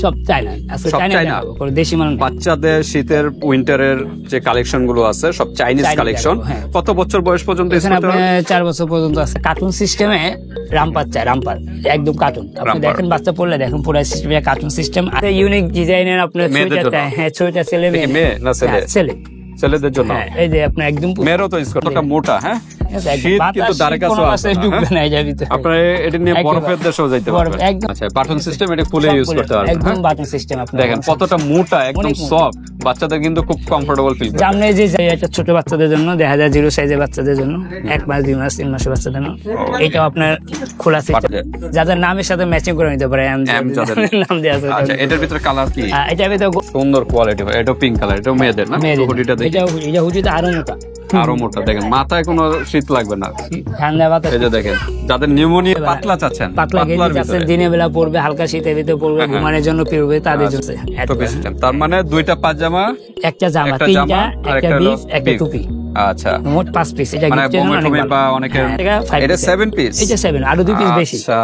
সব চায়না আজকে সব চায়না চায়না? দেখাবো, কোনো দেশি মাল না। বাচ্চাদের শীতের উইন্টারের যে কালেকশন গুলো আছে সব চাইনিজ চাইনিজ কালেকশন। দেখাবো, হ্যাঁ। কত বছর বয়স পর্যন্ত use এখানে করতে আপনার পারবে? 4 বছর পর্যন্ত আছে। কার্টুন সিস্টেমে রামপার চাই, রামপার একদম কার্টুন। আপনি রামপার। দেখেন বাচ্চা পড়লে দেখেন পুরো সিস্টেমে কার্টুন সিস্টেম। আর ইউনিক ডিজাইনের আপনার মেয়েদের ছবিটা জন্য? চাই, হ্যাঁ ছবিটা ছেলে এটা কি মেয়ে না ছেলে? হ্যাঁ, ছেলে। ছেলেদের জন্য? হ্যাঁ, এই যে আপনার একদম মেয়েরও তো ইউজ করতে মোটা, হ্যাঁ। ঠিক আছে, একদম শীত বাতাস, কিন্তু দ্বারে শীত কাছেও কোনো আসবে মাসে না, ঢুকবে হ্যাঁ? না এই যার ভিতরে। আপনারা এটা নিয়ে একেবারে। বরফের দেশেও যাইতে বরফ, পারবেন। একদম। আচ্ছা, বাটন সিস্টেম, এটা খুলে ইউজ করতে পারবেন, একদম হ্যাঁ? Button system. আপনি দেখেন কতটা মোটা, একদম অনেক মোটা। সফট, বাচ্চাদের কিন্তু খুব কমফোর্টেবল ফিল করবে। সামনে যে এটা ছোট বাচ্চাদের জন্য দেখা যায়, 0 সাইজের বাচ্চাদের জন্য, 1 মাস 2 মাস 3 মাসের বাচ্চাদের জন্য এটাও আপনার খোলা সিস্টেম, যাদের নামের সাথে ম্যাচিং করে নিতে পারে। M যাদের নাম দেওয়া আছে। আচ্ছা, এটার ভিতরে কালার কি? এটার ভিতরে সুন্দর কোয়ালিটি, এটা পিঙ্ক কালার, এটা মেয়েদের না? হুডিটা দেখি এটা হুডিটা আরো মোটা, আরো মোটা। দেখেন মাথায় কোনো শীত লাগবে না। ঠান্ডা বাতাস। এই যে দেখেন, যাদের নিউমোনিয়া পাতলা চাচ্ছেন, পাতলা গেঞ্জি পাতলার চাচ্ছেন, ভিতরে দিনের বেলা পড়বে, হালকা শীতের ভিতরে পড়বে, ঘুমানোর জন্য পড়বে, তাদের জন্য তো বেশি চান। তার মানে 2টা পাজামা, একটা জামা, একটা 3টা, জামা, আর একটা একটা হলো বিফ, একটা beef। টুপি, আচ্ছা, মোট 5 পিস। এটা মানে গিফটের জন্য বোমে অনেক টোমে ভালো। বা অনেকের হ্যাঁ, এটা 5 এটা piece। 7 পিস। এটা 7, আরো 2 পিস বেশি। আচ্ছা,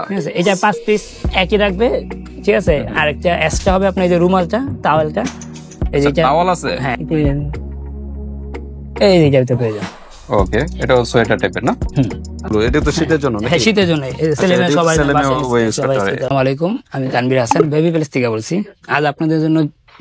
ঠিক আছে, এটা 5 পিস একই রাখবে, ঠিক আছে। আর একটা এক্সট্রা হবে আপনার এই যে রুমালটা, টাওয়েলটা, এই যে এটা টাওয়াল আছে? হ্যাঁ, এই যে এটা পেয়ে যাবেন। ওকে, এটা সোয়েটার টাইপের না? এটা তো শীতের জন্য নাকি? হ্যাঁ, শীতের জন্য ছেলে মেয়ে এটা সবাই ছেলে মেয়ে বাসায় ওই use সবাই। করতে পারে। আসসালামু আলাইকুম, আমি তানভীর হাসান, বেবি প্লেস থেকে বলছি। আজ আপনাদের জন্য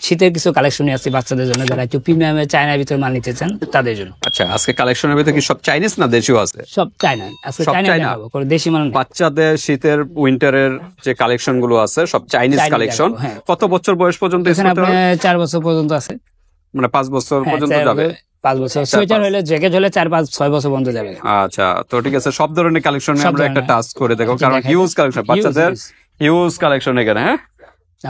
শীতের কিছু কালেকশন নিয়ে আসছি বাচ্চাদের জন্য, যারা একটু প্রিমিয়ামে চায়নার ভিতরে মাল নিতে চান তাদের জন্য। আচ্ছা, আজকে কালেকশনের ভিতরে কি সব চাইনিজ না দেশিও আছে? সব চায়না আজকে, সব চায়না চায়না? দেখাবো, কোনো দেশি মাল না। বাচ্চাদের শীতের উইন্টারের যে কালেকশন গুলো আছে সব চাইনিজ চাইনিজ কালেকশন। দেখাবো, হ্যাঁ। কত বছর বয়স পর্যন্ত use এখানে করতে আপনার পারবে? 4 বছর পর্যন্ত আছে। মানে 5 বছর হ্যাঁ, পর্যন্ত যাবে? 5 বছর। সোয়েটার হলে, জ্যাকেট হলে 4 5 6 বছর পর্যন্ত যাবে। আচ্ছা, তো ঠিক আছে, সব ধরনের কালেকশন সব আমরা একটা ধরনের। টাচ করে দেখো, আচ্ছা, কারণ দেখাই। হিউজ কালেকশন, বাচ্চাদের Huge, হিউজ কালেকশন এখানে, হ্যাঁ।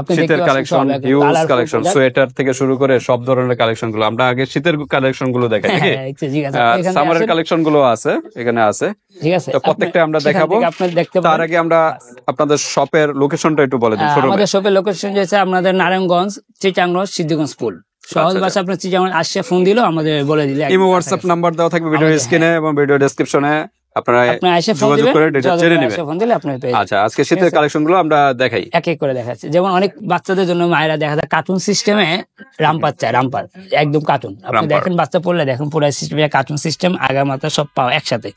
আপনি শীতের দেখতে কালেকশন, পাচ্ছেন সব huge colourful collection, product। Sweater থেকে শুরু করে সব ধরনের কালেকশন গুলো আমরা আগে শীতের কালেকশন গুলো দেখাই নাকি? হ্যাঁ, ঠিক আছে। এখানে সামারের আসেন। কালেকশন গুলো আছে, এখানে আছে। ঠিক আছে, তো প্রত্যেকটা আমরা সেখান দেখাবো। থেকে আপনি দেখতে তার পারেন। আগে আমরা আপনাদের শপের লোকেশনটা একটু বলে দিন। আমাদের শপের লোকেশন যেছে আপনাদের নারায়ণগঞ্জ, চিটাগং, সিদ্ধিগঞ্জ পুল। সহজ ভাষা আপনার চিটাগং আসছে, ফোন দিলেও আমাদের বলে দিলে ইমো হোয়াটসঅ্যাপ নাম্বার দেওয়া থাকবে ভিডিও আমাদের, স্ক্রিনে এবং ভিডিও ডেসক্রিপশনে, আপনারা আপনি এসে ফোন যোগাযোগ দিবেন, করে ডিটেইলস জেনে নেবেন। ফোন দিলে আপনি পেয়ে যাবেন। আচ্ছা, আজকে শীতের কালেকশন গুলো আমরা দেখাই। এক এক করে দেখাচ্ছি। যেমন অনেক বাচ্চাদের জন্য মায়েরা দেখা যায় কার্টুন সিস্টেমে রামপার চায়, রামপার একদম কার্টুন। আপনি রামপার। দেখেন বাচ্চা পড়লে দেখেন পুরো সিস্টেমে কার্টুন সিস্টেম, আগা মাথা সব পাওয়া একসাথে।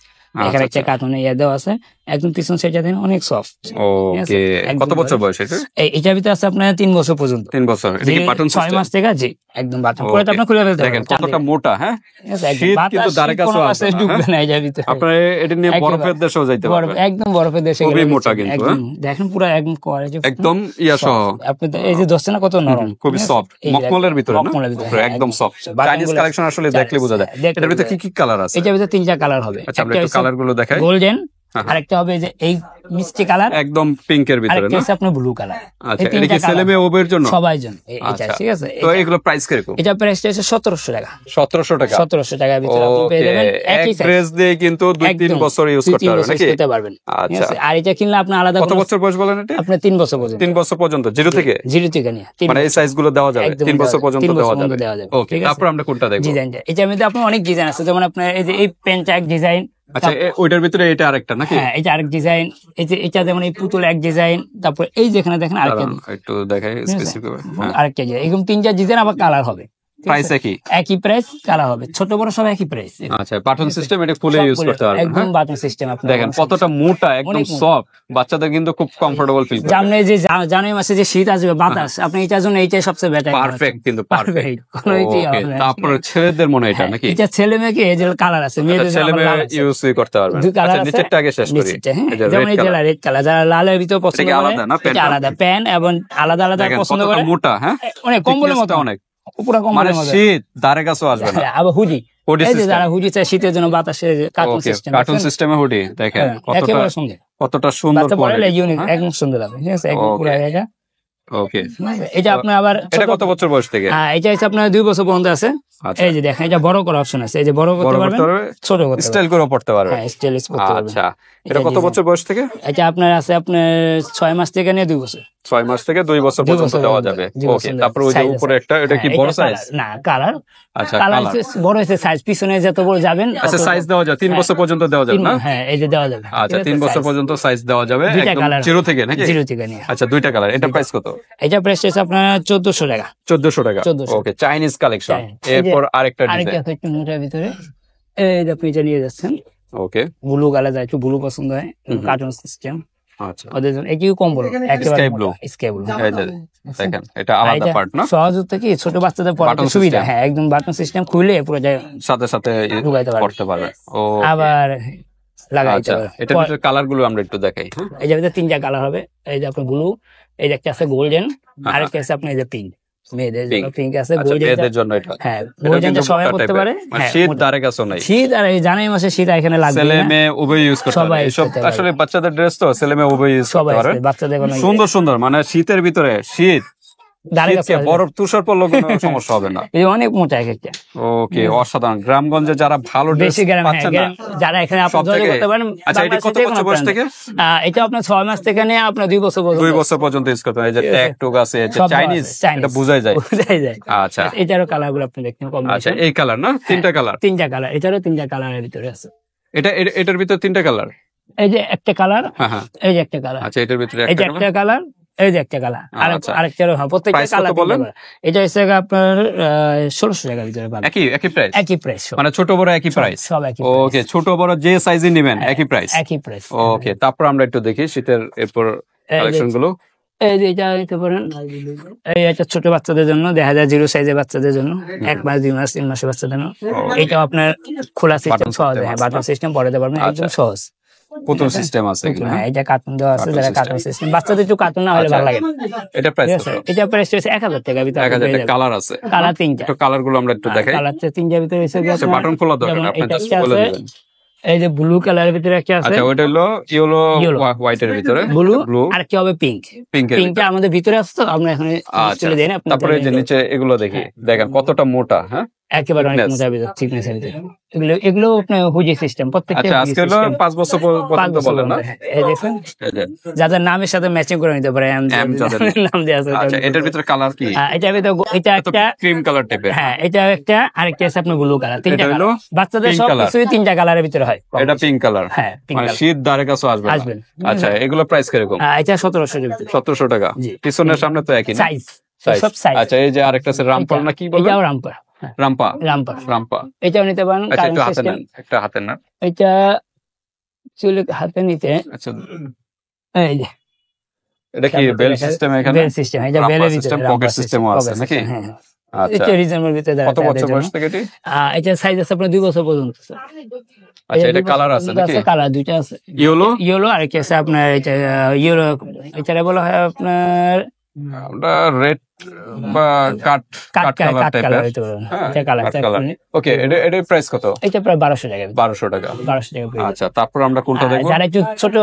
এখানে একটা কার্টুনে ইয়ে দেওয়া আছে, একদম পিছন সাইডটা দেখেন অনেক সফট। ওকে, কত বছর বয়স এটা? এটার ভিতরে আছে আপনার 3 বছর পর্যন্ত। 3 বছর। এটা কি বাটন 6 মাস থেকে, জি একদম বাটন করে তো আপনি খুলে ফেলতে দেখেন পারবেন। কতটা মোটা, হ্যাঁ। ঠিক আছে, একদম শীত বাতাস, কিন্তু দ্বারে শীত কাছেও কোনো আসবে মাসে না, ঢুকবে হ্যাঁ? না এই যার ভিতরে। আপনারা এটা নিয়ে একেবারে। বরফের দেশেও যাইতে বরফ, পারবেন। একদম বরফের দেশে খুবই গেলে মোটা নিচে, কিন্তু, একদম দেখেন পুরো একদম কোয়ালিটি একদম ইয়া সহ, আপনি তো এই যে দোস্ত না কত নরম, খুবই ঠিক আছে? সফট, এই যে মকমলের ভিতরে না? মকমলের ভিতরে, পুরো হ্যাঁ, একদম সফট। চাইনিজ বাটনগুলো- কালেকশন আসলে দেখলে বোঝা যায়। দেখলে এটার ভিতরে বোঝা কি কি কালার আছে? এটার ভিতরে 3টা কালার হবে। আচ্ছা, আমরা একটু কালার গুলো দেখাই। গোল্ডেন, হ্যাঁ। আরেকটা হবে যে এই মিষ্টি কালার, একদম পিঙ্কের ভিতরে আরেকটা না? হচ্ছে আপনার ব্লু কালার। আচ্ছা, এটা কি ছেলে মেয়ে উভয়ের জন্য? সবাই জন্য এটা, আচ্ছা, ঠিক আছে। তো এগুলো প্রাইস কিরকম? এটা প্রাইসটা হচ্ছে 1700 টাকা। 1700 টাকা। 1700 টাকার ভিতরে আপনি পেয়ে ওকে, যাবেন এক একই size। ড্রেস দিয়ে কিন্তু 2-3 একদম, বছর ইউজ 2-3 করতে পারবেন বছর নাকি? use করতে পারবেন, ঠিক আচ্ছা, আছে। আর এটা কিনলে আপনি আলাদা কত বছর বয়স বলেন এটা? আপনি 3 বছর পর্যন্ত। 3 বছর পর্যন্ত, জিরো থেকে? জিরো থেকে নিয়ে 3 মানে এই সাইজ গুলো দেওয়া যাবে, একদম 3 বছর দেওয়া পর্যন্ত যাবে, 3 দেওয়া বছর পর্যন্ত দেওয়া যাবে। যাবে, ওকে, ঠিক আছে। তারপর আমরা কোনটা দেখবো? ডিজাইনটা এটার মধ্যে আপনার অনেক ডিজাইন আছে, যেমন আপনার এই যে এই প্যান্টটা এক ডিজাইন। আচ্ছা, ওইটার ভিতরে এটা আরেকটা নাকি? হ্যাঁ, এটা আরেক ডিজাইন। এই যে এটা যেমন এই পুতুল এক ডিজাইন, তারপর এই যেখানে দেখেন আরেকটা দাঁড়ান, একটু দেখাই স্পেসিফিক। আরেকটা ডিজাইন, এরকম 3টা ডিজাইন আবার কালার হবে। ঠিক প্রাইস আছে? একই? একই প্রাইস, কালার হবে, ছোট বড় সব একই প্রাইস। আচ্ছা, বাটন সিস্টেম, এটা খুলে ইউজ করতে পারবেন, একদম হ্যাঁ? Button system. আপনি দেখেন কতটা মোটা, একদম অনেক মোটা। সফট, বাচ্চাদের কিন্তু খুব কমফোর্টেবল ফিল করবে। সামনে যে জানুয়ারি মাসে যে শীত আসবে, বাতাস, আপনি এটার জন্য এইটাই সবচেয়ে বেটার। পারফেক্ট, কিন্তু পারফেক্ট। কোনো ইতি হবে না। তারপর ছেলেদের মনে এটা নাকি? এটা ছেলে মেয়েকে এই যে কালার আছে, মেয়েদের ছেলে জন্য মেয়ে আবার লাল আছে। ইউজ করতে পারবেন। 2 কালার আচ্ছা, আছে। নিচেরটা আগে শেষ করি। নিচেরটা, হ্যাঁ। এই যে যেমন red এই যে color। রেড কালার, যারা লালের ভিতর পছন্দ এটা কি করে, আলাদা না? এটা প্যান্টটা? আলাদা প্যান এবং আলাদা আলাদা দেখেন পছন্দ কতটা করে। মোটা, হ্যাঁ? অনেক কম্বলের মতো, Thickness-টা অনেক। পুরো মানে কম্বলের মতো। শীত ধারে কাছেও আসবে না। আবার হুডি, Hoodie এই যে system। যারা হুডি চায় শীতের জন্য, বাতাসে কার্টুন ওকে, সিস্টেম, কার্টুন সিস্টেমে হুডি দেখেন কতটা একেবারে সুন্দর। কতটা সুন্দর বাচ্চা পড়লে কোয়ালিটি। ইউনিক, একদম সুন্দর লাগে, ঠিক আছে। একদম পুরো এটা, ওকে, এটা আপনার আবার এটা কত বছর বয়স থেকে? এটা হচ্ছে আপনার 2 বছর পর্যন্ত আছে, আচ্ছা এই যে দেখেন এটা বড় করার অপশন আছে, এই যে বড় করতে বড় পারবেন, করতে পারবে, ছোট করতে স্টাইল করে পড়তে পারবে। হ্যাঁ স্টাইলিশ করতে পারবেন। আচ্ছা এটা কত বছর বয়স থেকে? এটা আপনার আছে আপনার 6 মাস থেকে নিয়ে 2 বছর। 6 মাস থেকে 2 বছর 2 পর্যন্ত বছর দেওয়া পর্যন্ত, যাবে। 2 ওকে বছর তারপর ওই যে size উপরে আছে। একটা, এটা কি হ্যাঁ, বড় এটা সাইজ? colour, না কালার, আচ্ছা কালার কালার, বড় হয়েছে, সাইজ পিছনে যত বড় যাবেন আচ্ছা তত- সাইজ দেওয়া যায় 3 বছর পর্যন্ত দেওয়া যাবে না? হ্যাঁ এই যে দেওয়া যাবে। আচ্ছা ঠিক আছে, 3 বছর size। পর্যন্ত সাইজ দেওয়া যাবে, দুইটা একদম কালার, জিরো থেকে নাকি? জিরো থেকে নিয়ে। আচ্ছা দুইটা কালার, এটা প্রাইস কত? এটা প্রাইস হচ্ছে আপনার 1400 টাকা। 1400 টাকা। 1400 ওকে চাইনিজ কালেকশন। চাইনিজ। এই যে এরপর আরেকটা আরেকটা ডিজাইন। আছে একটু মোটার ভিতরে, এই যে আপনি এটা নিয়ে যাচ্ছেন, ওকে ব্লু কালার, যায় একটু ব্লু পছন্দ হয়, কার্টুন সিস্টেম আচ্ছা ওদের জন্য একই কম্বল, একেবারে Sky blue। Sky blue. এই যে দেখেন এটা আলাদা পার্ট না, সহজ হচ্ছে কি ছোট বাচ্চাদের পড়াতে Button সুবিধা, system। হ্যাঁ একদম বাটন সিস্টেম খুলে পুরো যায় সাথে সাথে ঢুকাইতে পারবে। করতে পারবে। ও আবার লাগাইতে আচ্ছা পারবে। এটার ভিতরে কালার গুলো আমরা একটু দেখাই। এই যে ভিতরে 3টা কালার হবে, এই যে আপনার ব্লু, এই যে একটা আছে গোল্ডেন, হ্যাঁ, আরেকটা আছে আপনার এই যে পিঙ্ক, মেয়েদের Pink। পিঙ্ক আছে, আচ্ছা গোল্ডেন, মেয়েদের জন্য এটা, হ্যাঁ এটা গোল্ডেনটা কিন্তু সবাই মোটা করতে type-এর। পারে, মানে হ্যাঁ শীত মোটা। ধারে কাছে নাই, শীত আর এই জানুয়ারি মাসে শীত এখানে লাগবে ছেলে না, মেয়ে উভয় ইউজ করতে পারে। সবাই এসব করতে পারে। আসলে বাচ্চাদের ড্রেস তো ছেলে মেয়ে উভয় ইউজ করতে সবাই পারে। আছে, বাচ্চাদের কোনো সুন্দর সুন্দর, মানে শীতের ভিতরে শীত ধারে কাছে শীতকে আসবে। বরফ তুষার পড়লেও কোনো সমস্যা হবে না। এই যে অনেক মোটা এক একটা, ওকে অসাধারণ। গ্রামগঞ্জে যারা ভালো ড্রেস বেশি গ্রাম, হ্যাঁ পাচ্ছেন না, গ্রাম যারা এখানে সব আপনার যোগাযোগ জায়গায়- করতে পারেন। আচ্ছা এটা কত বাংলাদেশে বছর কোনো বয়স brand। থেকে? এটা আপনার 6 মাস থেকে নিয়ে আপনার 2 বছর পর্যন্ত। 2 বছর পর্যন্ত ইউজ করতে হয়। এই যে ঠিক আছে। ট্যাগ টুক আছে, এটা সব চাইনিজ, আছে, Chinese। এটা বোঝাই যায়। বোঝাই যায়। আচ্ছা এটারও কালার গুলো আপনি দেখতে কম আচ্ছা এই কালার না, 3টা কালার। 3টা কালার, এটারও 3টা কালারের ভিতরে আছে। এটার ভিতরে 3টা কালার। এই যে একটা কালার, হ্যাঁ হ্যাঁ এই যে একটা কালার, আচ্ছা এটার ভিতরে এই যে একটা একটা কালার, এই যে একটা কালার, আচ্ছা। আরেকটারও, হ্যাঁ প্রত্যেকটা Price কত কালার বললেন? এটা হচ্ছে আপনার 1600 টাকার ভিতরে পাবেন। একই প্রাইস, একই প্রাইস, মানে ছোট বড় একই প্রাইস। সব একই ওকে ছোট বড় যে সাইজে নেবেন একই প্রাইস। একই প্রাইস। ওকে তারপর আমরা একটু দেখি শীতের এরপর এই যে- কালেকশন গুলো। এই যে এটা নিতে পারেন, এই একটা ছোট বাচ্চাদের জন্য, দেখা যায় জিরো সাইজের বাচ্চাদের জন্য, 1 মাস 2 মাস 3 মাসের বাচ্চাদের জন্য। এটাও আপনার খোলা সিস্টেম, Button সহজ, system হ্যাঁ আছে বাটন না? সিস্টেম পড়াতে পারবেন, একদম আচ্ছা। সহজ। পুতুল সিস্টেম আছে এগুলো, হ্যাঁ এটা কার্টুন দেওয়া আছে, Cartoon যারা system। কার্টুন সিস্টেম, বাচ্চাদের একটু কার্টুন না হলে আচ্ছা। ভালো লাগে। এটা প্রাইস ঠিক কত? আছে, এটা প্রাইস হচ্ছে 1000 টাকার ভিতরে 1000 টাকা। কালার আছে, কালার 3টা, একটু কালার গুলো আমরা একটু দেখাই। কালার 3টার ভিতরে হচ্ছে কি আচ্ছা আপনার, বাটন খোলা দরকার, যেমন আপনি এটা জাস্ট একটা বলে আছে, দিবেন। এই যে ব্লু কালারের ভিতরে একটা আছে, আচ্ছা ওইটা হলো ইয়েলো Yellow। হোয়াইটের ভিতরে, ব্লু, ব্লু আর কি হবে পিঙ্ক। পিঙ্কের পিঙ্কটা আমাদের ভিতরে আছে তো, আমরা এখানে আচ্ছা চলে দেই না, আপনার তারপরে এই যে নিচে এগুলো দেখি, দেখেন কতটা মোটা। হ্যাঁ একেবারে অনেক thickness। মোটা ভিতরে, থিকনেস এর ভিতরে। এগুলো আপনার হুজি সিস্টেম, প্রত্যেকটা আচ্ছা হুজি আজকে হলো system। 5 বছর 5 পর্যন্ত বছর বলেন না? পর্যন্ত, হ্যাঁ। এই দেখুন এই যে, যাদের নামের সাথে ম্যাচিং করে নিতে পারে, M যাদের নাম দেওয়া আছে। আচ্ছা এটার ভিতরে কালার কি? এটার ভিতরে এটা একটা, ক্রিম কালার টাইপের। হ্যাঁ এটা একটা, আরেকটা আছে আপনার ব্লু কালার, 3টা এটা হলো কালার। বাচ্চাদের pink সব color। কিছুই 3টা কালারের ভিতরে হয়। এটা পিঙ্ক কালার, হ্যাঁ পিঙ্ক মানে কালার। শীত ধারে কাছে আসবে না। আসবেন। আচ্ছা এগুলো প্রাইস কিরকম? এটা 1700 এর ভিতরে 1700 টাকা। জি। পিছনের সামনে তো একই না? Size, Size। সব সাইজ। আচ্ছা এই যে আরেকটা আছে রামপাল না কি বলবেন? এটাও রামপার, হ্যাঁ রাম্পা রামপার। রাম্পা। এটাও নিতে পারেন, আচ্ছা কারেন্ট একটু হাতে সিস্টেম। নেন, একটা হাতে নেন। এটা চুলে হাতে নিতে, আচ্ছা এই যে এটা কি বেল সিস্টেম এখানে? বেল সিস্টেম, এটা রাম্পার বেলের system, ভিতরে pocket system ও আছে নাকি? হ্যাঁ হ্যাঁ। আচ্ছা এটা রিজনেবল ভিতরে কত বছর বয়স থেকে এটি? এটা সাইজ আছে আপনার 2 বছর পর্যন্ত, স্যার। আচ্ছা এটা কালার আছে নাকি? কালার দুইটা আছে, ইয়েলো ইয়েলো আর কি আছে আপনার, এটা ইয়েলো, এটা বলা হয় আপনার ওটা রেড বা কাট কাট কালার কালার টাইপের। হইতে পারে, হ্যাঁ, এটা কালার কাট কালার। ওকে এটা প্রাইস কত? এটা প্রায় 1200 টাকা, 1200 টাকা। 1200 টাকা পেয়ে যাবেন। আচ্ছা তারপর আমরা কোনটা দেখবো? যারা একটু ছোট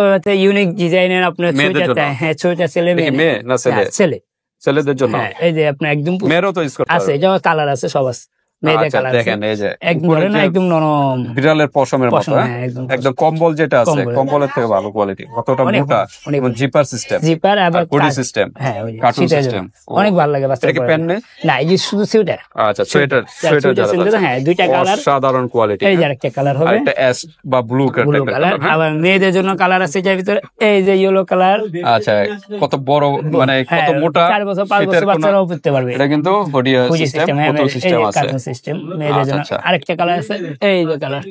ইউনিক ডিজাইনের আপনার মেয়েদের ছবিটা, জন্য? হ্যাঁ ছবিটা ছেলে এটা কি মেয়ে, মেয়ে না ছেলে? হ্যাঁ, ছেলে, ছেলেদের জন্য? হ্যাঁ এই যে আপনার একদম মেয়েরও তো ইউজ করতে আছে, পারবে। এটা কালার আছে, সব আছে, মেয়েদের আচ্ছা কালার আছে, দেখেন এই যে একদম উপরে ধরে না, যে একদম নরম বিড়ালের পশমের মতো, পশম, হ্যাঁ? হ্যাঁ, একদম একদম কম্বল যেটা আছে কম্বলের। কম্বলের থেকে ভালো কোয়ালিটি, কতটা অনেক মোটা, অনেক জিপার সিস্টেম, জিপার, আবার কোডি কাজ- সিস্টেম, হ্যাঁ ওই যে, কার্টুন শীতের সিস্টেম। জন্য। অনেক ভালো লাগে এটা বাচ্চাদের কি পরে। প্যান্ট নেই? না এই যে শুধু সোয়েটার, আচ্ছা সোয়েটার যারা হ্যাঁ দুইটা কালার, সাধারণ কোয়ালিটি। এই যে আরেকটা কালার আর হবে একটা অ্যাশ বা ব্লু ব্লু কালার, আবার মেয়েদের জন্য কালার আছে এটার ভিতরে, এই যে ইয়েলো কালার, আচ্ছা কত বড় মানে কত হ্যাঁ মোটা, 4 বছর 5 শীতের বছর কোনো- বাচ্চারাও পড়তে পারবে। এটা কিন্তু হোডি হুজি সিস্টেম, সিস্টেম, হ্যাঁ পুতুল এই সিস্টেম যে আছে। কার্টুন সিস্টেম মেয়েদের জন্য। আচ্ছা। আরেকটা কালার আছে, এই যে কালার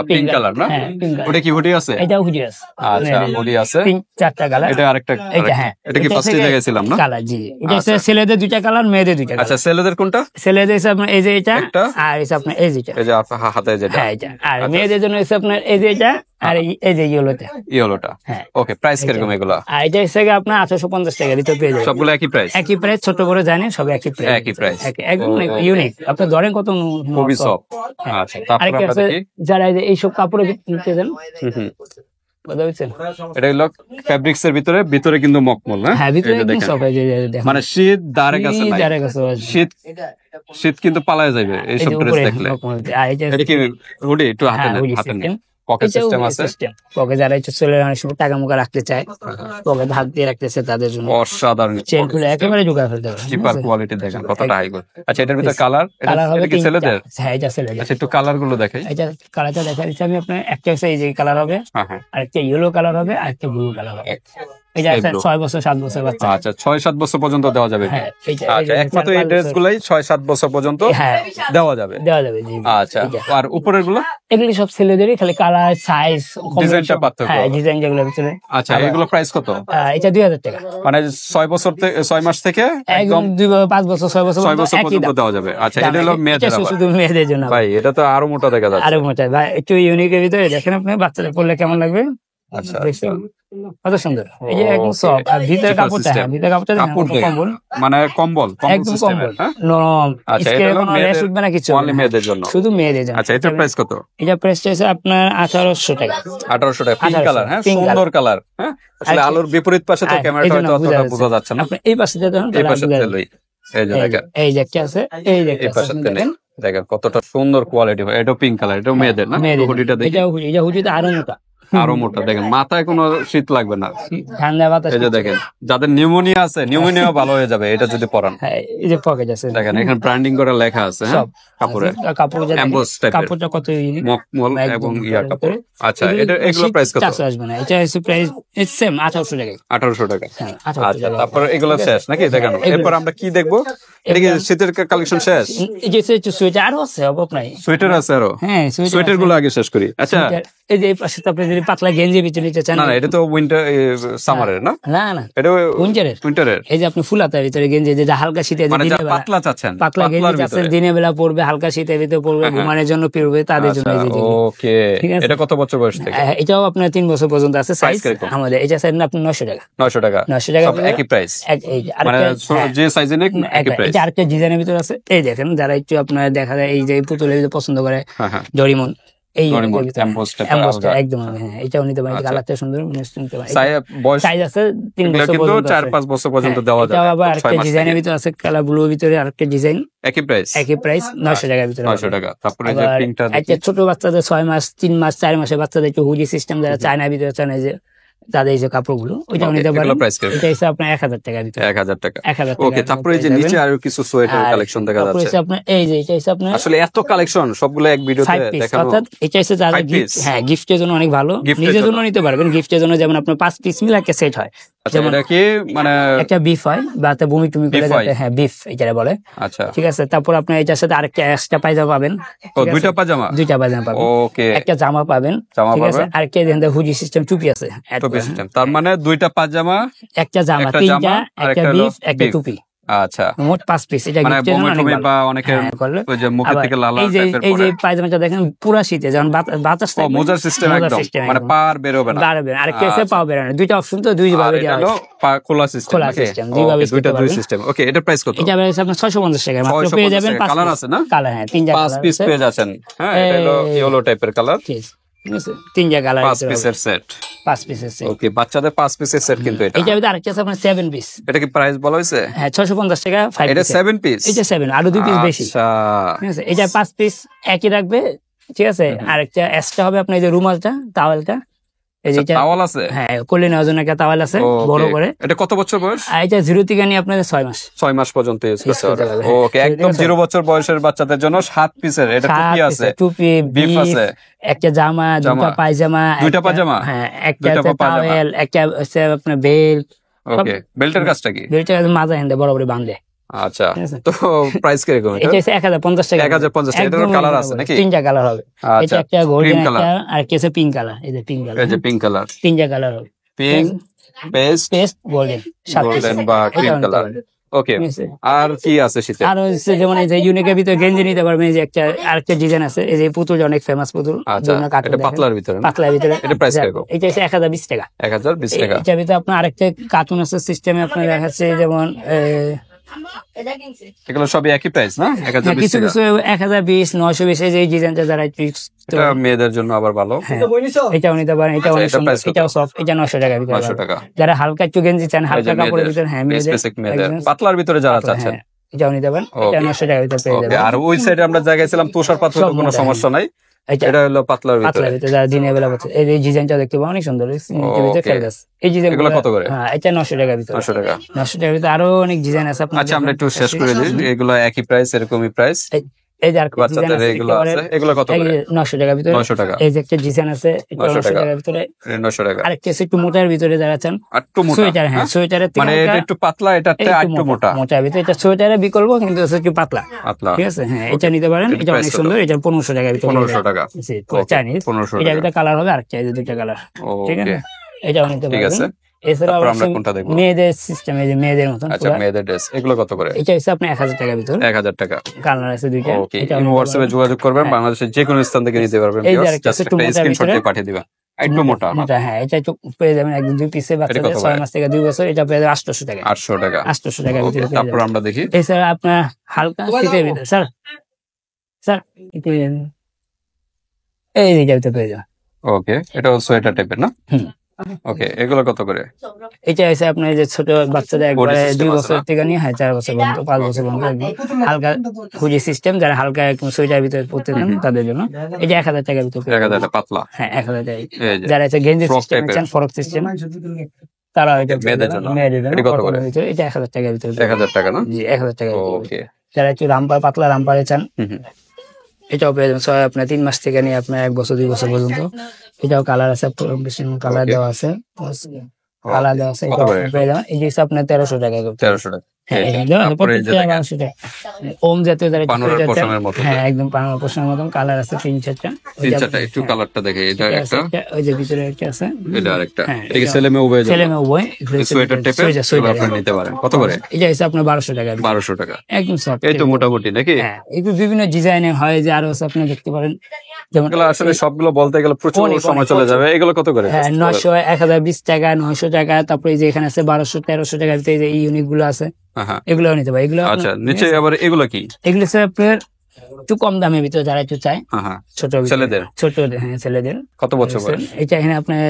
পিঙ্ক কালার না? হ্যাঁ, pink color। ওটা কি হোডি আছে? এটাও হুজি আছে, আচ্ছা হোডি আছে। 4টা কালার। এটা আরেকটা এইটা হ্যাঁ, এটা কি ফার্স্টে জায়গাছিলাম না? কালার, জি এটা হচ্ছে আচ্ছা। ছেলেদের দুইটা কালার, মেয়েদের দুইটা কালার। আচ্ছা ছেলেদের কোনটা? ছেলেদের হচ্ছে আপনার এই যে এটা, একটা। আর হচ্ছে আপনার এই যেটা, এই যে আপনার হাতে যেটা হ্যাঁ এটা, আর আচ্ছা। মেয়েদের জন্য হচ্ছে আপনার এই যে এটা, আর এই যে ইয়েলোটা, ইয়েলোটা। হ্যাঁ। ওকে প্রাইস কিরকম এগুলা? আর এটা হচ্ছে গিয়ে আপনার 850 টাকা ভিতরে পেয়ে যাবেন। সবগুলো একই প্রাইস? একই প্রাইস, ছোট বড় জানি সব একই প্রাইস, একই price। একদম ও, ইউনিক। আপনি ধরেন কত খুবই সব। সফট। হ্যাঁ। আচ্ছা তারপর আরেকটা আমরা আছে দেখি। যারা এই যে এইসব কাপড়ে নিতে দেন, হুম, হুম। বুঝতে পারছেন? এটা হলো ফেব্রিক্স এর ভিতরে কিন্তু মকমল, হ্যাঁ ভিতরে এই যে একদম দেখেন। সফট, এই যে দেখেন মানে শীত দাঁড়ে গেছে নাই, যারা কাছে আছে। শীত শীত কিন্তু পালায় যাবে এই এইসব যে ড্রেস উপরে দেখলে। মকমল, আর এই যে এটা কি হুডি? একটু হাতে হ্যাঁ নেন, হুডি হাতে নেন। সিস্টেম, পকেট এটাও সিস্টেম আছে। সিস্টেম। পকেট যারা একটু চলে অনেক সময় টাকা মুখা রাখতে চায়, পকেট হাত দিয়ে রাখতেছে তাদের জন্য অসাধারণ চেন খুলে একেবারে ঢুকায় ফেলতে পারে। চিপার কোয়ালিটি দেখেন কতটা হাই গুড। আচ্ছা, এটার ভিতরে কালার, কালার হবে এটা কি ছেলেদের? হ্যাঁ এটা ছেলেদের। আচ্ছা, একটু কালার গুলো দেখাই। এটা কালারটা দেখা দিচ্ছি আমি আপনার, একটা হচ্ছে এই যে কালার হবে, হ্যাঁ হ্যাঁ, আরেকটা ইয়েলো কালার হবে, আরেকটা ব্লু কালার হবে। এটা এই blue। 6 বছর 7 বছর বাচ্চা। আচ্ছা 6-7 বছর পর্যন্ত দেওয়া যাবে। হ্যাঁ এইটা আচ্ছা, একমাত্র এই ড্রেস গুলাই 6-7 বছর পর্যন্ত হ্যাঁ দেওয়া যাবে। দেওয়া যাবে জি। আচ্ছা, এইটা। আর উপরের গুলো? এগুলি সব ছেলেদেরই, খালি কালার সাইজ ডিজাইনটা পার্থক্য। হ্যাঁ ডিজাইন যেগুলো ভিতরে। আচ্ছা, এগুলো প্রাইস কত? এটা 2000 টাকা। মানে 6 মাস থেকে একদম একদম 5 বছর 6 বছর 6 বছর একই পর্যন্ত দাম। দেওয়া যাবে। আচ্ছা, এটা হলো মেয়েদের এটা আবার। শুধু মেয়েদের জন্য। ভাই এটা তো আরো মোটা দেখা যাচ্ছে। আরে মোটা ভাই, একটু ইউনিকের ভিতরে দেখেন আপনি, বাচ্চাদের পড়লে কেমন লাগবে। আচ্ছা, দেখছেন? কত সুন্দর, এই যে একদম Okay. সফট, আর ভিতরে Cheaper কাপড়টা, system। হ্যাঁ ভিতরে কাপড়টা দেখেন, কাপড় কত দেখেন। কম্বল, মানে কম্বল একদম সিস্টেমের, কম্বল হ্যাঁ? নরম, আচ্ছা, এটা স্কেলে হলো কোনো র্যাশ মেয়েদের, উঠবে না কিছু, only মেয়েদের জন্য। শুধু মেয়েদের জন্য। আচ্ছা, এটার প্রাইস কত? এটা প্রাইস হচ্ছে আপনার 1800 টাকা। 1800 টাকা। পিঙ্ক 1800 কালার, হ্যাঁ, pink সুন্দর কালার, হ্যাঁ। আসলে আচ্ছা। আলোর বিপরীত পাশে তো হ্যাঁ, ক্যামেরাটা এই জন্য হয়তো অতটা বোঝা যাচ্ছে না। আপনি এই পাশে দেখুন, এই পাশে তেলই, এই যে দেখেন, এই যে একটা আছে, এই যে এই একটা পাশে আছে, তেলই দেখেন দেখেন কতটা সুন্দর কোয়ালিটি। এটা পিঙ্ক কালার, এটা মেয়েদের না? মেয়েদের। হুডিটা দেখি, এটা হুডিতে আরো মোটা, আরো মোটা। দেখেন মাথায় কোনো শীত লাগবে না। ঠান্ডা বাতাস। এই যে দেখেন, যাদের নিউমোনিয়া আছে, নিউমোনিয়া ভালো হয়ে যাবে এটা যদি পরান। হ্যাঁ এই যে পকেট আছে, দেখেন এখানে ব্র্যান্ডিং করে লেখা আছে, হ্যাঁ, সব কাপড়ে কাপড় যা দেখেন, এমবোস টাইপের, কাপড়টা কত ইউনিক, মকমল একদম এবং ইয়া কাপড়। আচ্ছা, এগুলো এগুলো প্রাইস কত? 400 আসবে না, এটা হচ্ছে প্রাইস সেম 1800 টাকা। 1800 টাকা। হ্যাঁ 1800 আচ্ছা, টাকা। তারপর এগুলো শেষ নাকি দেখানো? এগুলো- এরপর আমরা কি দেখবো? এটা কি শীতের কালেকশন শেষ? এই যে সোয়েটার আরো আছে, অভাব নাই। সোয়েটার আছে আরো? হ্যাঁ সোয়েটার গুলো আগে শেষ করি। আচ্ছা, এই যে এই পাশে তো আপনি যদি পাতলা গেঞ্জি ভিতরে নিতে চান, না না, এটা তো উইন্টার সামারের না? না না এটা উইন্টারের। উইন্টারের, এই যে আপনি ফুলাতার ভিতরে গেঞ্জি, যেটা হালকা শীতে মানে দিনের যারা বেলা পাতলা চাচ্ছেন, পাতলা গেঞ্জি পাতলার চাচ্ছেন, ভিতরে। দিনের বেলা পরবে, হালকা শীতের ভিতরে পরবে, ঘুমানোর জন্য পরবে, তাদের জন্য এই যে আচ্ছা, জিনিস। ওকে। ঠিক আছে। এটা কত বছর বয়স থেকে? এটাও আপনার 3 বছর পর্যন্ত আছে সাইজ। কিরকম? আমাদের এটা সাইজ আপনার 900 টাকা। 900 টাকা। 900 টাকা সব একই প্রাইস, এই যে মানে আরেকটা, হ্যাঁ, যে সাইজে নেক একই প্রাইস। এটা আরেকটা ডিজাইনের ভিতরে আছে। এই দেখেন, যারা একটু আপনার দেখা যায় এই যে পুতুলের ভিতরে পছন্দ করে, হ্যাঁ হ্যাঁ, ডরিমন, এই ডরিমন, embossed type-এর আলাদা। একদম, হ্যাঁ এটাও নিতে পারেন, আচ্ছা। কালারটা সুন্দর, নিতে পারেন। বয়স সাইজ আছে 3 এগুলো বছর কিন্তু পর্যন্ত আছে। 4-5 বছর পর্যন্ত হ্যাঁ, দেওয়া এটাও যাবে। আবার 6 আরেকটা মাস ডিজাইনের থেকে। ভিতরে আছে, কালার ব্লুর ভিতরে আরেকটা ডিজাইন, একই প্রাইস, একই প্রাইস 900 টাকার ভিতরে। 900 টাকা। তারপরে যে আবার পিঙ্কটা একটা ছোট বাচ্চাদের 6 মাস 3 মাস 4 মাসের বাচ্চাদের একটু হুডি সিস্টেম, যারা চায়না ভিতরে চান, এই যে তাদের এই যে কাপড়গুলো, ওইটাও Okay, নিতে পারেন। এগুলো price কিরকম? এটা হচ্ছে আপনার 1000 টাকার ভিতরে। 1000 টাকা। 1000 ওকে, টাকা। তারপরে এই যে নিচে আরো কিছু সোয়েটার আর কালেকশন দেখা তারপরে যাচ্ছে। হচ্ছে আপনার এই যে এটা হচ্ছে আপনার আসলে এত কালেকশন সবগুলো এক ভিডিওতে 5 পিস, দেখানো। অর্থাৎ এটা হচ্ছে যারা 5 piece? হ্যাঁ গিফটের জন্য অনেক ভালো, Gift-এর নিজের জন্য জন্য। নিতে পারবেন। গিফটের জন্য যেমন আপনার 5 পিস মিলে একটা সেট হয়, আচ্ছা, যেমন এটা কি মানে একটা বিফ হয় বা তা বমি টুমি করে Beef হয়? যাতে, হ্যাঁ বিফ এটা বলে। আচ্ছা, ঠিক আছে, তারপর আপনি এটার সাথে আরেকটা এক্সট্রা পায়জামা পাবেন। ও ঠিক আছে? দুইটা পাজামা। দুইটা পায়জামা পাবেন, ওকে, একটা জামা পাবেন, জামা ঠিক আছে, পাবেন। আরেকটা এখান থেকে হুডি সিস্টেম টুপি আছে add টুপি করা। সিস্টেম, তার মানে দুইটা পাজামা, একটা জামা, একটা তিনটা, জামা, আর একটা একটা হলো বিফ, একটা beef। টুপি, আচ্ছা, মোট 5 পিস। এটা মানে গিফটের জন্য বমি অনেক টমি ভালো। বা অনেকের হ্যাঁ, করলে। ওই যে মুখের আবার থেকে লালা এই যে টাইপের এই যে পরে। পায়জামাটা দেখেন পুরা শীতে, যেমন বাতাস ও থাকবে, মোজার সিস্টেম মোজার একদম, system মানে একদম। পার বেরোবে না। বাড়বে, আরেকটা হচ্ছে আচ্ছা। পাও বেরোনো, দুইটা অপশন তো দুই আর ভাবে এটা দেওয়া হলো হয়। খোলা সিস্টেম, খোলা system, দুইভাবে use দুইটা করতে দুই পারবেন। সিস্টেম। ওকে, এটা প্রাইস কত? এটা বেড়েছে আপনার 650 টাকা মাত্র, 650 পেয়ে যাবেন টাকা। 5 কালার পিস। আছে না? কালার, হ্যাঁ 3টা 5 কালার পিস আছে। পেয়ে যাচ্ছেন। হ্যাঁ, এটা হলো ইয়েলো টাইপের কালার, ঠিক আছে, 3টা কালার 5 পিসের সেট। 5 পিসের সেট। ওকে, বাচ্চাদের 5 পিসের সেট কিন্তু এটা। এটা ভিতরে আরেকটা আছে আপনার 7 পিস। এটা কি প্রাইস বলা হয়েছে? হ্যাঁ 650 টাকা 5 এটা পিস। 7 পিস। এটা 7, আরো 2 পিস বেশি। আচ্ছা, ঠিক আছে, এটা 5 পিস একই রাখবে, ঠিক আছে। আরেকটা এক্সট্রা হবে আপনার এই যে রুমালটা, টাওয়েলটা, এই যে এটা, টাওয়াল আছে। হ্যাঁ কোলে নেওয়ার জন্য একটা টাওয়েল আছে Okay, বড় করে। এটা কত বছর বয়স? আর এটা 0 থেকে নিয়ে আপনাদের 6 মাস। 6 মাস পর্যন্ত ইউজ করতে করতে পারবে। পারবে, হ্যাঁ। ওকে, একদম 0 বছর বয়সের বাচ্চাদের জন্য 7 পিসের এটা টুপি সাত আছে, পিসের টুপি, বিফ বিফ, আছে, একটা জামা, দুটা পায়জামা, দুইটা একটা- পায়জামা? হ্যাঁ একটা দুইটা হচ্ছে পায়জামা। টাওয়েল, একটা হচ্ছে আপনার বেল্ট। ওকে, বেল্টের কাজটা কি? বেল্টটা মাজা হ্যান্ডে বড় বড় বাঁধে। আচ্ছা, ঠিক আছে। তো প্রাইস কিরকম এটা? এটা হচ্ছে 1050 টাকা। 1050 টাকা। এটারও একদম কালার original আছে বলে। নাকি? 3টা কালার হবে। আচ্ছা, এটা একটা গোল্ডেন, cream color। একটা আর একটা হচ্ছে পিঙ্ক কালার। এই যে পিঙ্ক কালার, এই যে পিঙ্ক কালার, 3টা কালার হবে। Pink, paste, paste, golden, 7 piece. Golden বা ক্রিম কালার। ওকে, ঠিক আছে। আর কি আছে শীতে? আর হচ্ছে যেমন এই যে ইউনিকের ভিতরে গেঞ্জি নিতে পারবেন, এই যে একটা আরেকটা ডিজাইন আছে, এই যে পুতুল অনেক ফেমাস পুতুল, আচ্ছা, বিভিন্ন কার্টুন এটা দেখেন। পাতলার ভিতরে না? পাতলার ভিতরে। এটা price কিরকম? এটা হচ্ছে 1020 টাকা। 1020 টাকা। এটার ভিতরে আপনার আরেকটা কার্টুন আছে সিস্টেমে, আপনার দেখাচ্ছে যেমন এগুলো সবই একই প্রাইস না? হ্যাঁ, 1020 কিছু টাকা। কিছু 1020, 920 এই ডিজাইনটা যারা একটু এটা মেয়েদের জন্য আবার ভালো। হ্যাঁ, এটাও নিতে পারেন, এটাও আচ্ছা, অনেক এটা সুন্দর, price কত? এটাও সফট, এটা 900 টাকার ভিতরে 900 পাবেন। টাকা। যারা হালকা একটু গেঞ্জি চান, এই যে হালকা কাপড়ের মেয়েদের, ভিতরে, হ্যাঁ মেয়েদের স্পেসিফিক মেয়েদের, একদম পাতলার ভিতরে যারা পাতলা, চাচ্ছেন। হ্যাঁ, এটাও নিতে পারেন, এটা Okay. 900 টাকার ভিতরে পেয়ে ওকে, যাবেন। আর ওই সাইডে আমরা জায়গায় ছিলাম তুষার পাথর, সব কোনো মোটা, সমস্যা নাই। এটা এটা হলো পাতলার ভিতরে। পাতলার ভিতরে যারা দিনের বেলা পাচ্ছে, এই ডিজাইনটা দেখতে পাবেন, অনেক সুন্দর, নিচের ভিতরে Okay. খেল গাছ। এই ডিজাইন এগুলো কত করে? হ্যাঁ, এটা 900 টাকার ভিতরে। 900 টাকা। 900 টাকার ভিতরে আরো অনেক ডিজাইন আছে আপনার। আচ্ছা, আমরা একটু শেষ করে দিই। এগুলো একই প্রাইস, এরকমই প্রাইস। এই যে আর ডিজাইন বাচ্চাদের আছে, এগুলো আছে, এগুলো কত করে? 900 টাকার ভিতরে। 900 টাকা। এই যে একটা ডিজাইন আছে, এটা 900 900 টাকা। টাকার ভিতরে। 900 টাকা। আরেকটা আছে একটু মোটার ভিতরে যারা চান, আর একটু মোটা, সোয়েটার, হ্যাঁ হ্যাঁ? সোয়েটারের থেকে মানে এটা হালকা, একটু পাতলা, এটাতে একটু একটু মোটা। মোটার ভিতরে, এটা সোয়েটারের বিকল্প কিন্তু আছে একটু পাতলা, পাতলা। ঠিক আছে, হ্যাঁ এটা নিতে পারেন, এটার এটা price অনেক কত? সুন্দর, এটা 1500 টাকার ভিতরে। 1500 টাকা। জি, Okay, চাইনিজ। 1500 এটা টাকা। একটা কালার হবে, আরেকটা এই যে দুইটা কালার, ঠিক ওকে, আছে, এটাও নিতে ঠিক আছে। পারবেন। এছাড়াও তারপর আমরা আছে কোনটা দেখবো? মেয়েদের সিস্টেম, এই যে মেয়েদের মতন আচ্ছা, পুরা। মেয়েদের ড্রেস, এগুলো কত করে? এটা হচ্ছে আপনার 1000 টাকার ভিতর, 1000 টাকা। কালার আছে দুইটা, ওকে, এটাও ইমো নিতে হোয়াটসঅ্যাপে পারবেন। যোগাযোগ করবেন, হ্যাঁ। বাংলাদেশের যে কোনো স্থান থেকে নিতে পারবেন। এই যে আরেকটা জাস্ট আছে একটু একটা মোটার স্ক্রিনশট ভিতরে। দিয়ে পাঠিয়ে দিবেন। একটু মোটা না? মোটা, হ্যাঁ এটা একটু পেয়ে যাবেন একদম 2 পিসে, বাচ্চাদের কত 6 করে? মাস থেকে 2 বছর, এটা পেয়ে যাবেন 800 টাকা। 800 টাকা। 800 টাকার ওকে, ভিতরে পেয়ে তারপর যাবেন। আমরা দেখি। এছাড়া আপনার হালকা শীতের ভিতরে, স্যার স্যার একটু এই দিকটা পেয়ে যাবেন। ওকে, এটা সোয়েটার টাইপের না? হুম। ওকে, এগুলো কত করে? এটা হচ্ছে আপনার যে ছোট বাচ্চাদের একবারে system 2 আছে বছর না? থেকে নিয়ে 4 বছর পর্যন্ত, 5 বছর পর্যন্ত একদম হালকা হুডি সিস্টেম, যারা হালকা একদম সোয়েটার ভিতরে পড়তে চান তাদের জন্য এটা 1000 টাকার ভিতরে পেয়ে 1000 যাবেন। টাকা পাতলা। হ্যাঁ 1000 টাকা। এই যে যারা হচ্ছে গেঞ্জি Frock সিস্টেম type-এর। চান, ফরক সিস্টেম, তারা এটা মেয়েদের জন্য। মেয়েদের জন্য এটা কত করে? কটনের ভিতরে, এটা 1000 টাকার ভিতরে পেয়ে 1000 টাকা না? যাবেন। জি 1000 টাকার ভিতরে। ওকে। যারা একটু রামপার, পাতলা রামপারে চান, হুম হুম। এটাও পেয়ে যাবেন আপনার 3 মাস থেকে নিয়ে আপনার 1 বছর 2 বছর পর্যন্ত। এটাও কালার আছে, কালার Okay. দেওয়া আছে, কালার দেওয়া আছে, কত এটাও করে? আপনি পেয়ে যাবেন। এই যে হচ্ছে আপনার 1300 টাকা করে। 1300 টাকা। হ্যাঁ, এইটা। এই দেওয়া আছে, তারপরে এই যে প্রত্যেকটা দেখেন, 1200 টাকা। ওম জাতীয় যারা একটু পানোরার সোয়েটার চান, পশমের মতো। হ্যাঁ একদম পানোর পোষণের মতন, কালার আছে 3-4টা। 3-4টা, একটু কালারটা দেখে। এটা একটা, ওই যে ভিতরে একটা আছে, এটা আরেকটা। হ্যাঁ, এটা কি এটা- ছেলে মেয়ে উভয় জন্য? ছেলে মেয়ে উভয়। সোয়েটার টাইপের, এগুলো আপনি নিতে পারেন। কত করে? এটা হচ্ছে আপনার 1200 টাকা, 1200 টাকা। একদম সফট। এই তো মোটামুটি নাকি? হ্যাঁ, একটু বিভিন্ন ডিজাইনে হয়, যে আরো আছে আপনি দেখতে পারেন, যেমন এগুলো আসলে সবগুলো বলতে গেলে প্রচুর অনেক, সময় অনেক, চলে প্রচুর। যাবে। এগুলো কত করে? হ্যাঁ 900, 1020 টাকা, 900 টাকা, তারপরে এই যে এখানে আছে 1200, 1300 টাকার ভিতরে এই ইউনিক গুলো আছে, হ্যাঁ, হ্যাঁ। এগুলো নিতে পারে। এগুলো আচ্ছা, নিচে আবার এগুলো কি? এগুলো হচ্ছে আপনার একটু কম দামের ভিতরে, যারা একটু চায় হ্যাঁ হ্যাঁ। ছোট ভিতরে। ছেলেদের? ছোট, হ্যাঁ ছেলেদের। কত বছর বয়স? এটা এখানে আপনার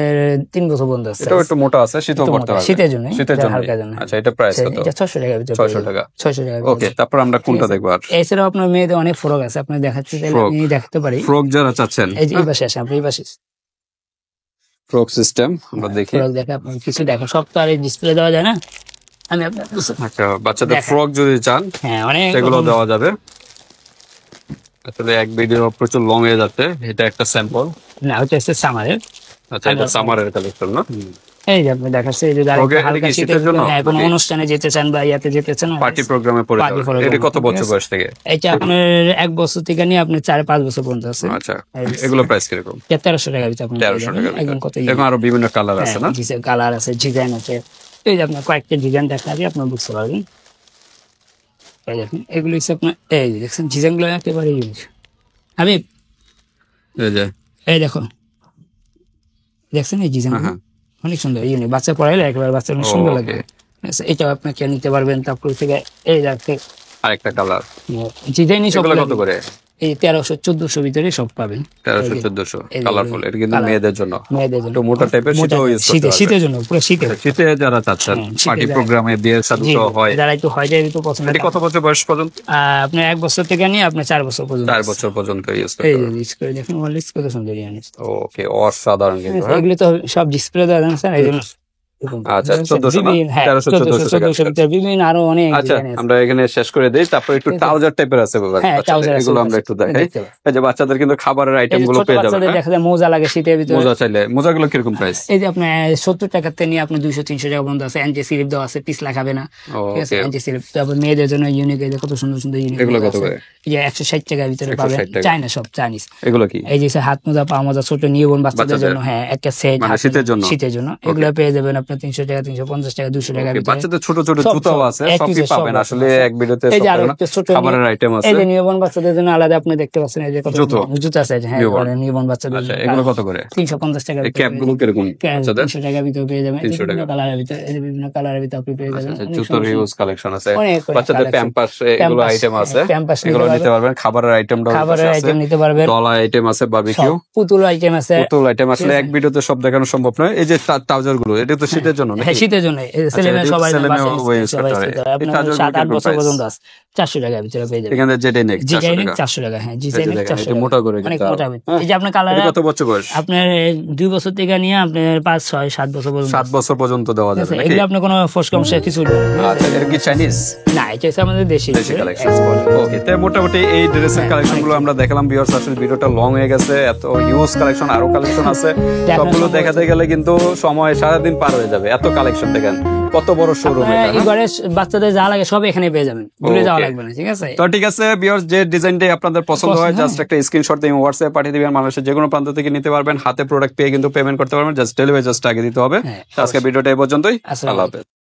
3 বছর পর্যন্ত আছে। এটাও একটু মোটা আছে, শীতও একটু করতে মোটা, পারবে। শীতের জন্য, শীতের জন্য। হালকার জন্য। আচ্ছা, এটা প্রাইস কত? এটা 600 টাকার ভিতরে 600 টাকা। 600 টাকা। ওকে, তারপর আমরা কোনটা দেখবো? আর এছাড়াও আপনার মেয়েদের অনেক ফ্রক আছে, আপনি দেখাচ্ছি, তাহলে Frock। আমি দেখাতে পারি। ফ্রক যারা চাচ্ছেন, এই যে এই পাশে আসে, আপনি এই পাশে ফ্রক সিস্টেম আমরা দেখি। ফ্রক দেখে আপনি কিছু দেখো, সব তো আর ডিসপ্লে দেওয়া যায় না, আমি আপনার আচ্ছা, বাচ্চাদের দেখাই। ফ্রক যদি চান হ্যাঁ অনেক সেগুলো রকম- দেওয়া যাবে। আসলে এক ভিডিও প্রচুর লং হয়ে যাচ্ছে। এটা একটা স্যাম্পল। না ওটা হচ্ছে সামারের। আচ্ছা, এটা সামারের কালেকশন না? এই যে আপনি দেখাচ্ছে, এই যে যারা Okay, একটু হালকা এটা কি শীতের শীতের জন্য? হ্যাঁ, কোনো নাকি? অনুষ্ঠানে যেতে চান বা ইয়াতে যেতে চান, পার্টি প্রোগ্রামে পড়ে Party যাবে। program, এটা কত ঠিক বছর আছে। বয়স থেকে? এটা আপনার 1 বছর থেকে নিয়ে আপনি 4-5 বছর পর্যন্ত আছে। আচ্ছা, এগুলো প্রাইস কিরকম? এটা 1300 টাকার ভিতরে আপনি 1300 টাকা। একদম কত এখন আরো বিভিন্ন কালার আছে না? কালার আছে, ডিজাইন আছে। এই যে আপনার কয়েকটা ডিজাইন দেখা দিয়ে আপনার বুঝতে পারবেন। এই দেখুন, এগুলো হচ্ছে আপনার, এই যে দেখছেন ডিজাইনগুলো একেবারে ইউনিক। আমি এই যে, এই দেখো, দেখছেন এই ডিজাইন হ্যাঁ। অনেক সুন্দর, ইউনিক, বাচ্চা পড়াইলে একেবারে বাচ্চা অনেক সুন্দর Okay. লাগবে। আচ্ছা, এটাও আপনাকে নিতে পারবেন। তারপর থেকে এই দেখতে আরেকটা কালার। ডিজাইনই সব এগুলো কত করে? এই 1300-1400 ভিতরে সব পাবেন। 1300-1400 এই যে, কালারফুল। এটা কিন্তু colour। মেয়েদের জন্য। মেয়েদের জন্য একটু মোটা টাইপের, মোটা, শীতেও ইউজ করতে শীতে, পারবে। শীতের জন্য, পুরো শীতে। শীতে যারা চাচ্ছেন, হ্যাঁ, শীতে পার্টি যারা- প্রোগ্রামে বিয়ের সাথে জি, তো হয়। যারা একটু হয় যায় একটু পছন্দ, এটি কত বছর বয়স পর্যন্ত? আপনার 1 বছর থেকে নিয়ে আপনার 4 বছর পর্যন্ত। 4 বছর পর্যন্ত ইউজ এই করতে যে পারবে। লিস্ট করে দেখুন, লিস্ট কত সুন্দর জিনিস। ওকে, অসাধারণ কিন্তু। হ্যাঁ? এগুলো তো সব ডিসপ্লে দেওয়া যায় না স্যার, এই জন্য। আচ্ছা, 1400 না? বিভিন্ন, হ্যাঁ, 1300-1400 টাকা। 1400 ভিতরে বিভিন্ন আরো অনেক আচ্ছা, ডিজাইন আছে। আমরা এখানে শেষ করে দিই। তারপর একটু ট্রাউজার টাইপের আছে হ্যাঁ, বাচ্চাদের। trouser আছে, এগুলো আমরা একটু দেখাই। দেখতে পাবেন। এই যে বাচ্চাদের কিন্তু খাবারের আইটেম এই যে গুলো ছোট পেয়ে যাবেন। বাচ্চাদের দেখা যায় মোজা লাগে শীতের ভিতরে। মোজা চাইলে, মোজাগুলো কিরকম প্রাইস? এই যে আপনার 70 টাকাতে নিয়ে আপনি 200-300 টাকা পর্যন্ত আছে। অ্যান্টি স্লিপ দেওয়া আছে, পিছলা খাবে না, ঠিক আছে। ওকে, অ্যান্টি স্লিপ, তারপর মেয়েদের জন্য ইউনিক, এই যে কত সুন্দর সুন্দর ইউনিক। এগুলো কত করে? এই যে 160 টাকার ভিতরে 160 পাবেন, টাকা। চাইনা সব চাইনিজ। এগুলো কি? এই যে হাত মোজা, পা মোজা, ছোট নিউবর্ন বাচ্চাদের বাচ্চাদের? জন্য, হ্যাঁ একটা সেট মানে শীতের জন্য? শীতের জন্য। এগুলো পেয়ে যাবেন আপনার 300 টাকা, 350 টাকা, 200 টাকা Okay, বাচ্চাদের ছোট ছোট সব, জুতাও সব, আছে, এক সবই piece পাবেন সব আসলে আছে। এক ভিডিওতে। এই যে সব আরো পাবেন না। একটা ছোট খাবারের আইটেম এই আছে, যে নিউবর্ন বাচ্চাদের জন্য আলাদা আপনি দেখতে পাচ্ছেন, এই যে কত জুতো। জুতো আছে, হ্যাঁ Newborn। নিউবর্ন বাচ্চাদের আচ্ছা, জন্য। এগুলো কত করে? 350 টাকা এই ক্যাপ গুলো কিরকম বাচ্চাদের? 300 টাকার ভিতরে পেয়ে যাবেন। 300 বিভিন্ন টাকা। কালারের ভিতরে, এই যে বিভিন্ন কালারের ভিতরে আপনি পেয়ে আচ্ছা, যাবেন। আচ্ছা, অনেক জুতোর সুন্দর হিউজ কালেকশন আছে, অনেক বাচ্চাদের collection। প্যাম্পাস এগুলো Pampers, আইটেম আছে, Pampers নিতে এগুলো নিতে পারবেন। পারবেন। খাবারের আইটেমটাও খাবারের আছে, আইটেম নিতে পারবেন, ডলা আইটেম আছে, বারবিকিউ, সব পুতুল আইটেম আছে। পুতুল আইটেম। আসলে ঠিক এক আছে। ভিডিওতে সব দেখানো সম্ভব নয়। এই যে ট্রাউজার গুলো, এটা তো শীতের জন্য হ্যাঁ, নাকি? শীতের জন্য ছেলে মেয়ে এটা সবাই ছেলে মেয়ে বাসায় ওই use সবাই করতে পারে। use করে। এই আপনার trouser গুলো 7-8 কিরকম বছর price? পর্যন্ত আছে, 400 টাকার ভিতরে পেয়ে যাবেন। এখানে যেটা নেক 400 ডিজাইনিং টাকা। 400 টাকা, হ্যাঁ এই যে ডিজাইনিং দেখেন, 400 এটা টাকা। মোটা করে অনেক কিন্তু মোটা। হ্যাঁ। এই যে আপনার এটা কালার কত বছর বয়স? আপনার 2 বছর থেকে নিয়ে আপনার 5, 6, 7 বছর পর্যন্ত 7 বছর পর্যন্ত দেওয়া ঠিক যাবে আছে। নাকি? এগুলো আপনি কোনো ফোর্স কমসে কিছু নেই। আচ্ছা, এটা কি চাইনিজ? না, এটা হচ্ছে আমাদের দেশি দেশি কালেকশন। ওকে, তো মোটামুটি এই ড্রেসের কালেকশন গুলো আমরা দেখালাম ভিউয়ার্স। আসলে ভিডিওটা লং হয়ে গেছে, এত হিউজ কালেকশন, আরো কালেকশন আছে, সবগুলো দেখাতে গেলে কিন্তু সময় সারাদিন পার হয়ে যাবে। এত কালেকশন দেখেন, কত বড় শোরুম আপনারা এটা। এই ঘরে বাচ্চাদের যা লাগে সব এখানে পেয়ে যাবেন, দূরে যাওয়া Okay. লাগবে না, ঠিক আছে। তো ঠিক আছে ভিউয়ার্স, যে ডিজাইনটাই আপনাদের পছন্দ হয় জাস্ট একটা স্ক্রিনশট দিয়ে হোয়াটসঅ্যাপে পাঠিয়ে দিবেন। বাংলাদেশের যে কোনো প্রান্ত থেকে নিতে পারবেন, হাতে প্রোডাক্ট পেয়ে কিন্তু পেমেন্ট করতে পারবেন, জাস্ট ডেলিভারি জাস্ট আগে দিতে হবে। হ্যাঁ, তো আজকে ভিডিওটা এই পর্যন্তই। আসসালামু আল্লাহ হাফেজ।